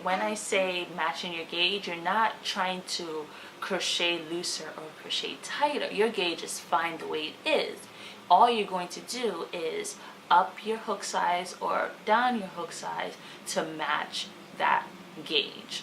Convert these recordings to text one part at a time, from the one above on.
when I say matching your gauge, you're not trying to crochet looser or crochet tighter. Your gauge is fine the way it is. All you're going to do is up your hook size or down your hook size to match that gauge.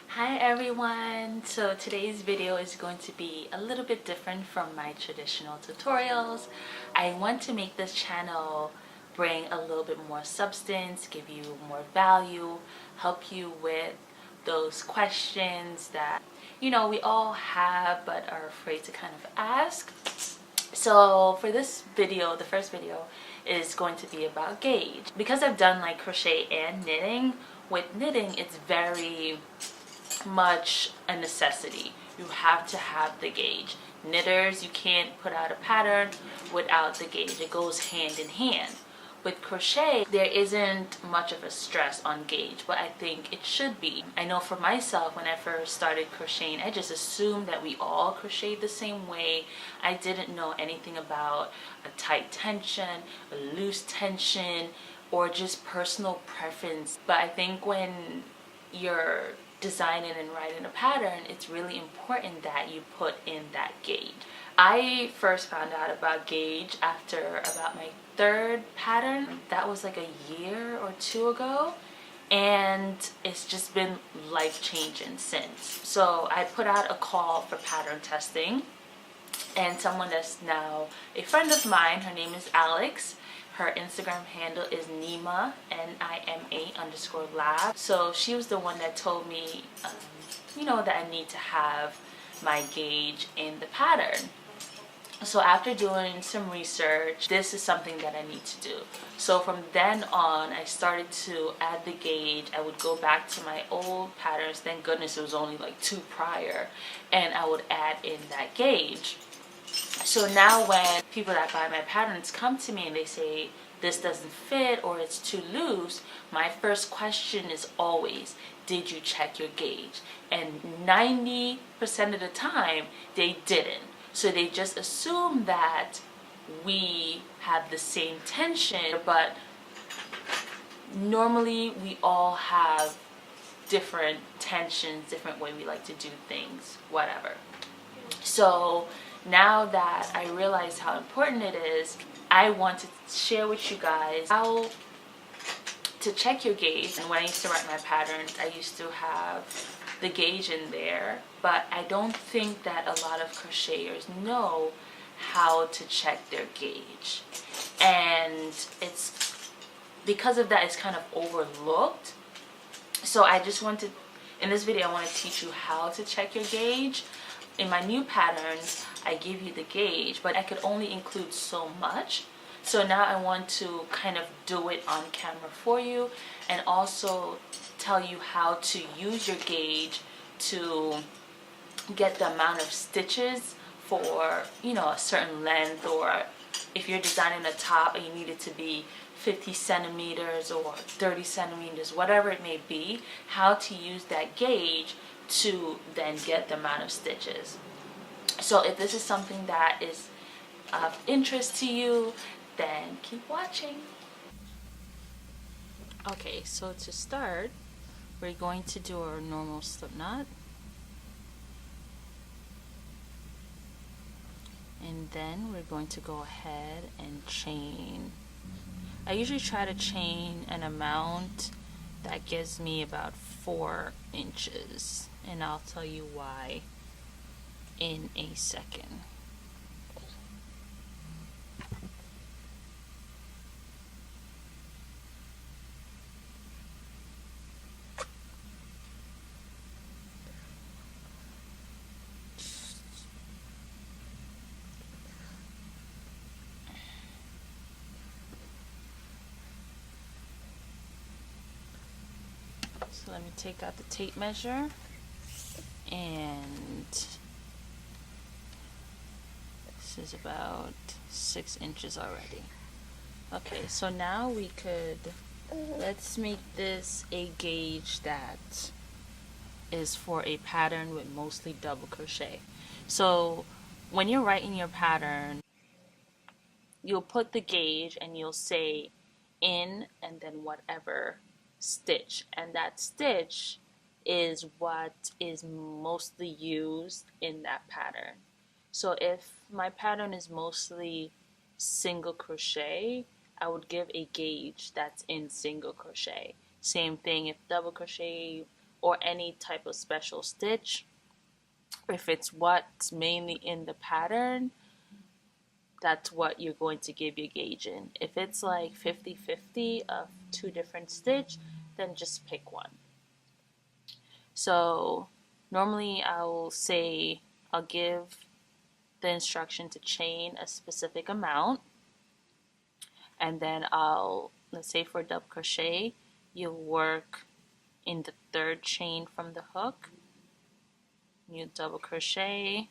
Hi everyone! So today's video is going to be a little bit different from my traditional tutorials. I want to make this channel bring a little bit more substance, give you more value, help you with those questions that we all have but are afraid to kind of ask. So for this video, the first video is going to be about gauge. Because I've done like crochet and knitting, with knitting it's very much a necessity. You have to have the gauge. Knitters, you can't put out a pattern without the gauge. It goes hand in hand. With crochet, there isn't much of a stress on gauge, but I think it should be. I know for myself, when I first started crocheting, I just assumed that we all crocheted the same way. I didn't know anything about a tight tension, a loose tension, or just personal preference. But I think when you're designing and writing a pattern, it's really important that you put in that gauge. I first found out about gauge after about my third pattern. That was like a year or two ago, and it's just been life-changing since. So I put out a call for pattern testing, and someone that's now a friend of mine, her name is Alex. Her Instagram handle is Nima, Nima_lab. So she was the one that told me, that I need to have my gauge in the pattern. So after doing some research, this is something that I need to do. So from then on, I started to add the gauge. I would go back to my old patterns. Thank goodness it was only like 2 prior. And I would add in that gauge. So now when people that buy my patterns come to me and they say this doesn't fit or it's too loose, my first question is always, did you check your gauge? And 90% of the time they didn't. So they just assume that we have the same tension, but normally we all have different tensions, different way we like to do things, whatever. So now that I realize how important it is, I want to share with you guys how to check your gauge. And when I used to write my patterns, I used to have the gauge in there, but I don't think that a lot of crocheters know how to check their gauge. And it's because of that, it's kind of overlooked. So I just wanted, in this video, I want to teach you how to check your gauge. In my new patterns, I give you the gauge, but I could only include so much. So now I want to kind of do it on camera for you, and also tell you how to use your gauge to get the amount of stitches for, a certain length, or if you're designing a top and you need it to be 50 centimeters or 30 centimeters, whatever it may be, how to use that gauge to then get the amount of stitches. So if this is something that is of interest to you, then keep watching. Okay, so to start, we're going to do our normal slip knot, and then we're going to go ahead and chain. I usually try to chain an amount that gives me about 4 inches, and I'll tell you why in a second. So let me take out the tape measure, and this is about 6 inches already. Okay, so now we could, let's make this a gauge that is for a pattern with mostly double crochet. So when you're writing your pattern, you'll put the gauge and you'll say in and then whatever stitch, and that stitch is what is mostly used in that pattern. So if my pattern is mostly single crochet, I would give a gauge that's in single crochet. Same thing if double crochet or any type of special stitch, if it's what's mainly in the pattern, that's what you're going to give your gauge in. If it's like 50-50 of two different stitch, then just pick one. So normally I'll give the instruction to chain a specific amount, and then let's say for double crochet, you'll work in the third chain from the hook. You double crochet,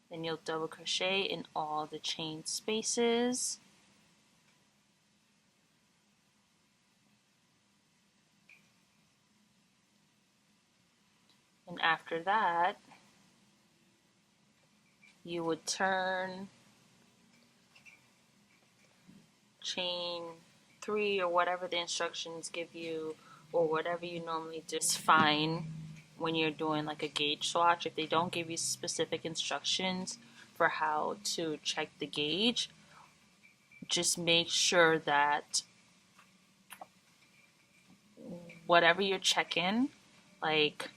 then you'll double crochet in all the chain spaces. And after that, you would turn chain 3 or whatever the instructions give you, or whatever you normally do. It's fine when you're doing like a gauge swatch. If they don't give you specific instructions for how to check the gauge, just make sure that whatever you're checking, like,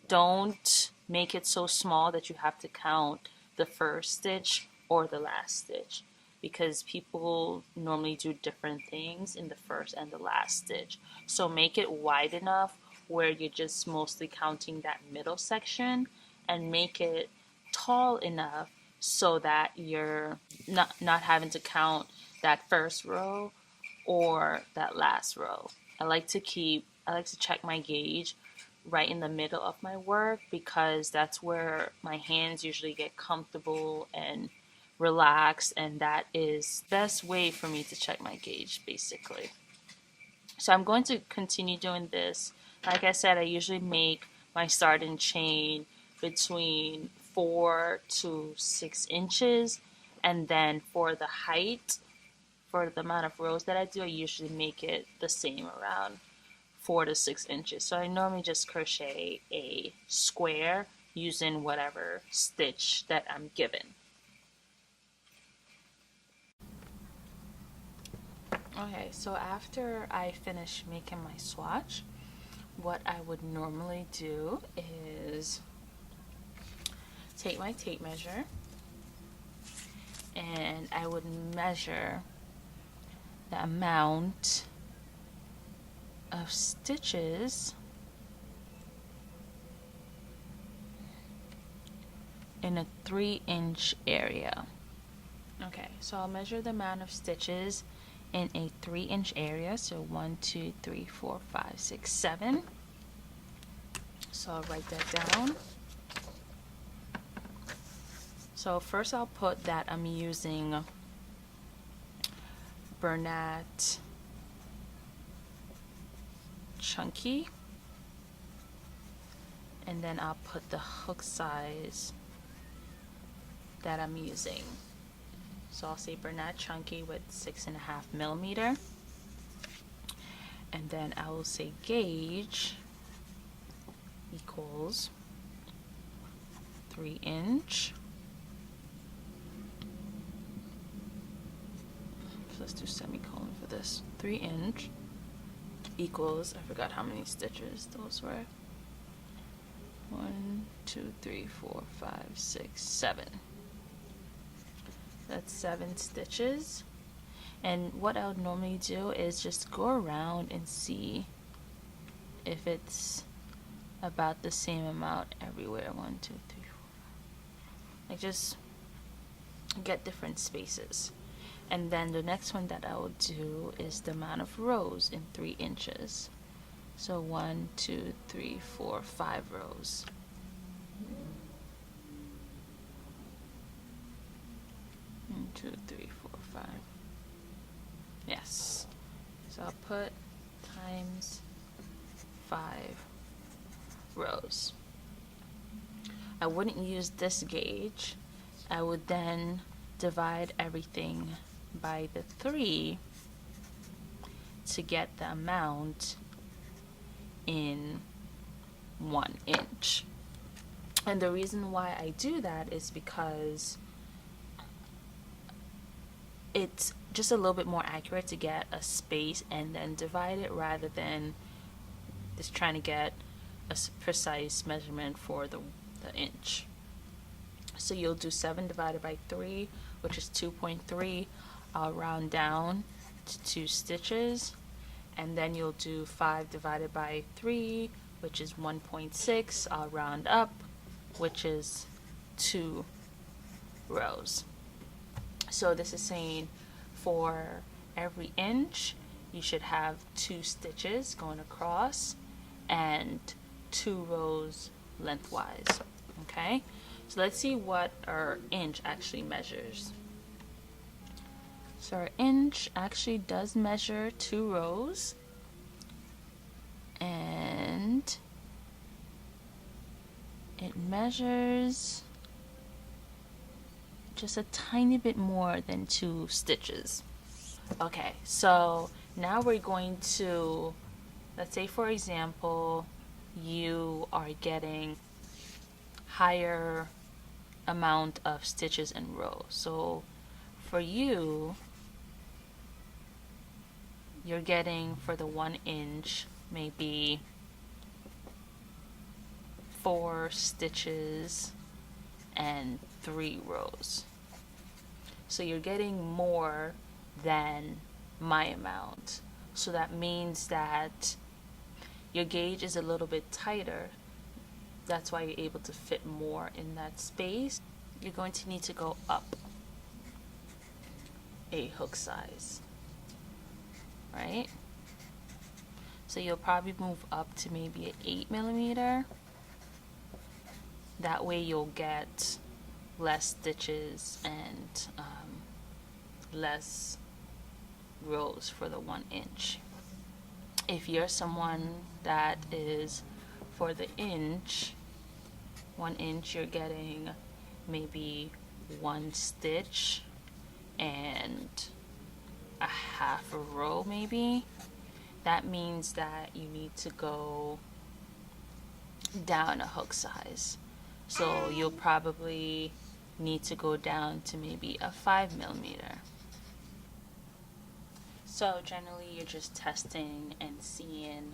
don't make it so small that you have to count the first stitch or the last stitch, because people normally do different things in the first and the last stitch. So make it wide enough where you're just mostly counting that middle section, and make it tall enough so that you're not having to count that first row or that last row. I like to check my gauge right in the middle of my work, because that's where my hands usually get comfortable and relaxed, and that is the best way for me to check my gauge, basically. So I'm going to continue doing this. Like I said, I usually make my starting chain between 4 to 6 inches, and then for the height, for the amount of rows that I do, I usually make it the same, around 4 to 6 inches. So I normally just crochet a square using whatever stitch that I'm given. Okay, so after I finish making my swatch, what I would normally do is take my tape measure, and I would measure the amount of stitches in a 3-inch area. Okay, so I'll measure the amount of stitches in a 3-inch area. So 1, 2, 3, 4, 5, 6, 7. So I'll write that down. So first I'll put that I'm using Bernat Chunky, and then I'll put the hook size that I'm using. So I'll say Bernat Chunky with 6.5 millimeter, and then I will say gauge equals 3-inch. So let's do semicolon for this. 3-inch equals, I forgot how many stitches those were. 1, 2, 3, 4, 5, 6, 7. That's 7 stitches. And what I would normally do is just go around and see if it's about the same amount everywhere. 1, 2, 3, 4. Like, just get different spaces. And then the next one that I will do is the amount of rows in 3 inches. So 1, 2, 3, 4, 5 rows. One, 2, 3, 4, 5. Yes. So I'll put times 5 rows. I wouldn't use this gauge. I would then divide everything by the 3 to get the amount in 1 inch. And the reason why I do that is because it's just a little bit more accurate to get a space and then divide it, rather than just trying to get a precise measurement for the inch. So you'll do 7 divided by 3, which is 2.3. I'll round down to 2 stitches, and then you'll do 5 divided by 3, which is 1.6. I'll round up, which is 2 rows. So this is saying for every inch you should have 2 stitches going across and 2 rows lengthwise. Okay, so let's see what our inch actually measures. So our inch actually does measure 2 rows, and it measures just a tiny bit more than 2 stitches. Okay, so now we're going to, let's say for example, you are getting higher amount of stitches in rows. So for you, you're getting, for the 1 inch, maybe 4 stitches and 3 rows. So you're getting more than my amount. So that means that your gauge is a little bit tighter. That's why you're able to fit more in that space. You're going to need to go up a hook size, right? So you'll probably move up to maybe an 8mm. That way you'll get less stitches and less rows for the 1 inch. If you're someone that is, for the inch, 1 inch, you're getting maybe 1 stitch and a half a row maybe, that means that you need to go down a hook size. So you'll probably need to go down to maybe a 5mm. So generally you're just testing and seeing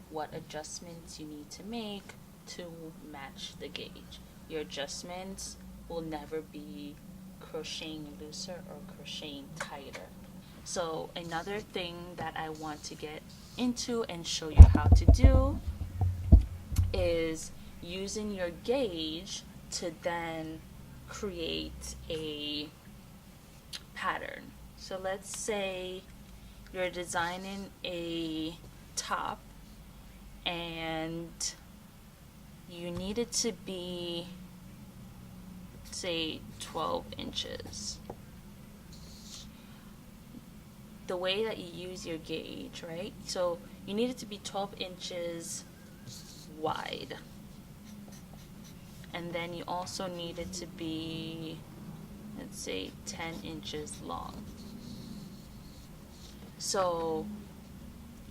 what adjustments you need to make to match the gauge. Your adjustments will never be crocheting looser or crocheting tighter. So another thing that I want to get into and show you how to do is using your gauge to then create a pattern. So let's say you're designing a top and you need it to be, say, 12 inches. The way that you use your gauge, right? So you need it to be 12 inches wide. And then you also need it to be, let's say, 10 inches long. So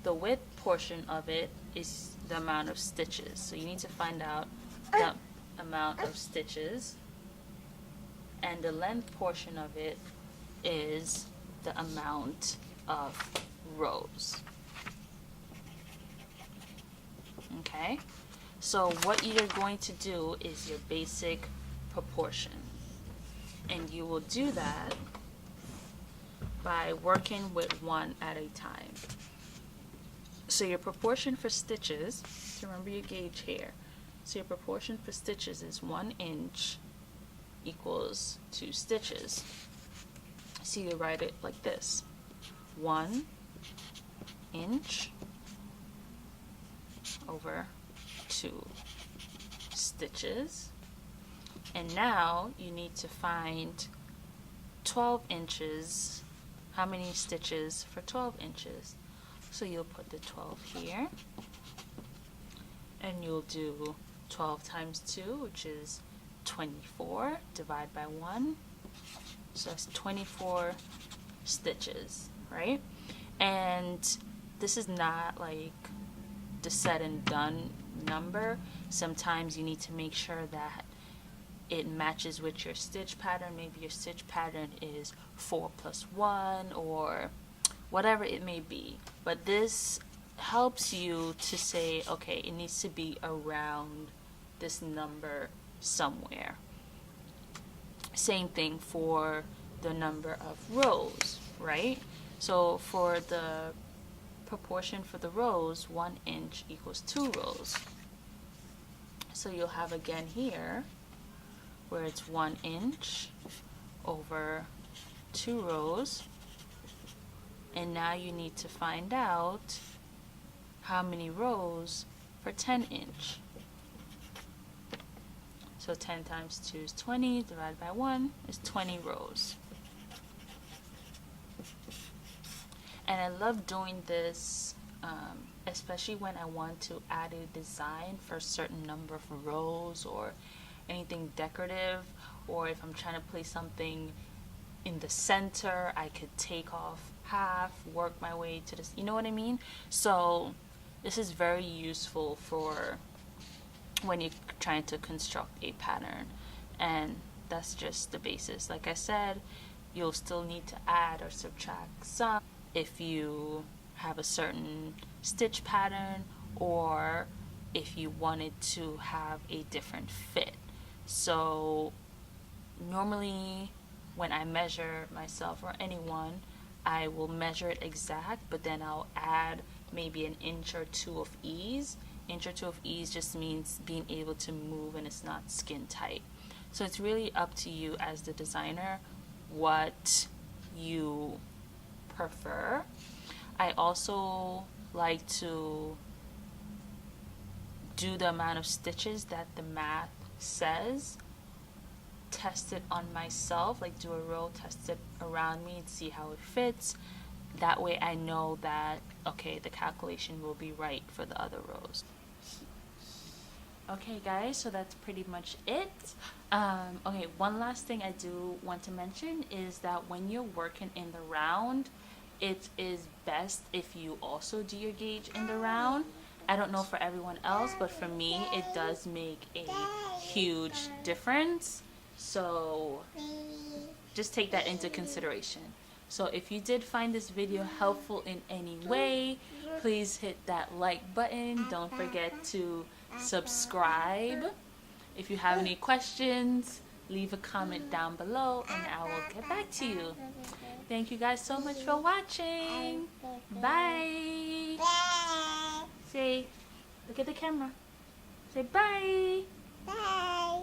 the width portion of it is the amount of stitches. So you need to find out the amount of stitches, and the length portion of it is the amount of rows. Okay, so what you're going to do is your basic proportion, and you will do that by working with one at a time. So your proportion for stitches, so remember your gauge here, so your proportion for stitches is 1 inch equals 2 stitches. So you write it like this: 1 inch over 2 stitches. And now you need to find 12 inches. How many stitches for 12 inches? So you'll put the 12 here, and you'll do 12 times 2, which is 24, divide by 1. So that's 24 stitches, right? And this is not like the set and done number. Sometimes you need to make sure that it matches with your stitch pattern. Maybe your stitch pattern is 4 plus 1 or whatever it may be. But this helps you to say, okay, it needs to be around this number somewhere. Same thing for the number of rows, right? So for the proportion for the rows, 1 inch equals 2 rows. So you'll have again here where it's 1 inch over 2 rows. And now you need to find out how many rows for 10 inch. So 10 times 2 is 20, divided by 1 is 20 rows. And I love doing this, especially when I want to add a design for a certain number of rows or anything decorative, or if I'm trying to place something in the center, I could take off half, work my way to this, you know what I mean? So this is very useful for when you're trying to construct a pattern, and that's just the basis. Like I said, you'll still need to add or subtract some if you have a certain stitch pattern or if you wanted to have a different fit. So normally when I measure myself or anyone, I will measure it exact, but then I'll add maybe an inch or two of ease. Inch or two of ease just means being able to move and it's not skin tight. So it's really up to you as the designer what you prefer. I also like to do the amount of stitches that the math says, test it on myself, like do a row, test it around me and see how it fits. That way I know that, okay, the calculation will be right for the other rows. Okay guys, so that's pretty much it. Okay, one last thing I do want to mention is that when you're working in the round, it is best if you also do your gauge in the round. I don't know for everyone else, but for me it does make a huge difference. So just take that into consideration. So if you did find this video helpful in any way, please hit that like button. Don't forget to subscribe. If you have any questions, leave a comment down below and I will get back to you. Thank you guys so much for watching. Bye. Say, look at the camera. Say bye. Bye.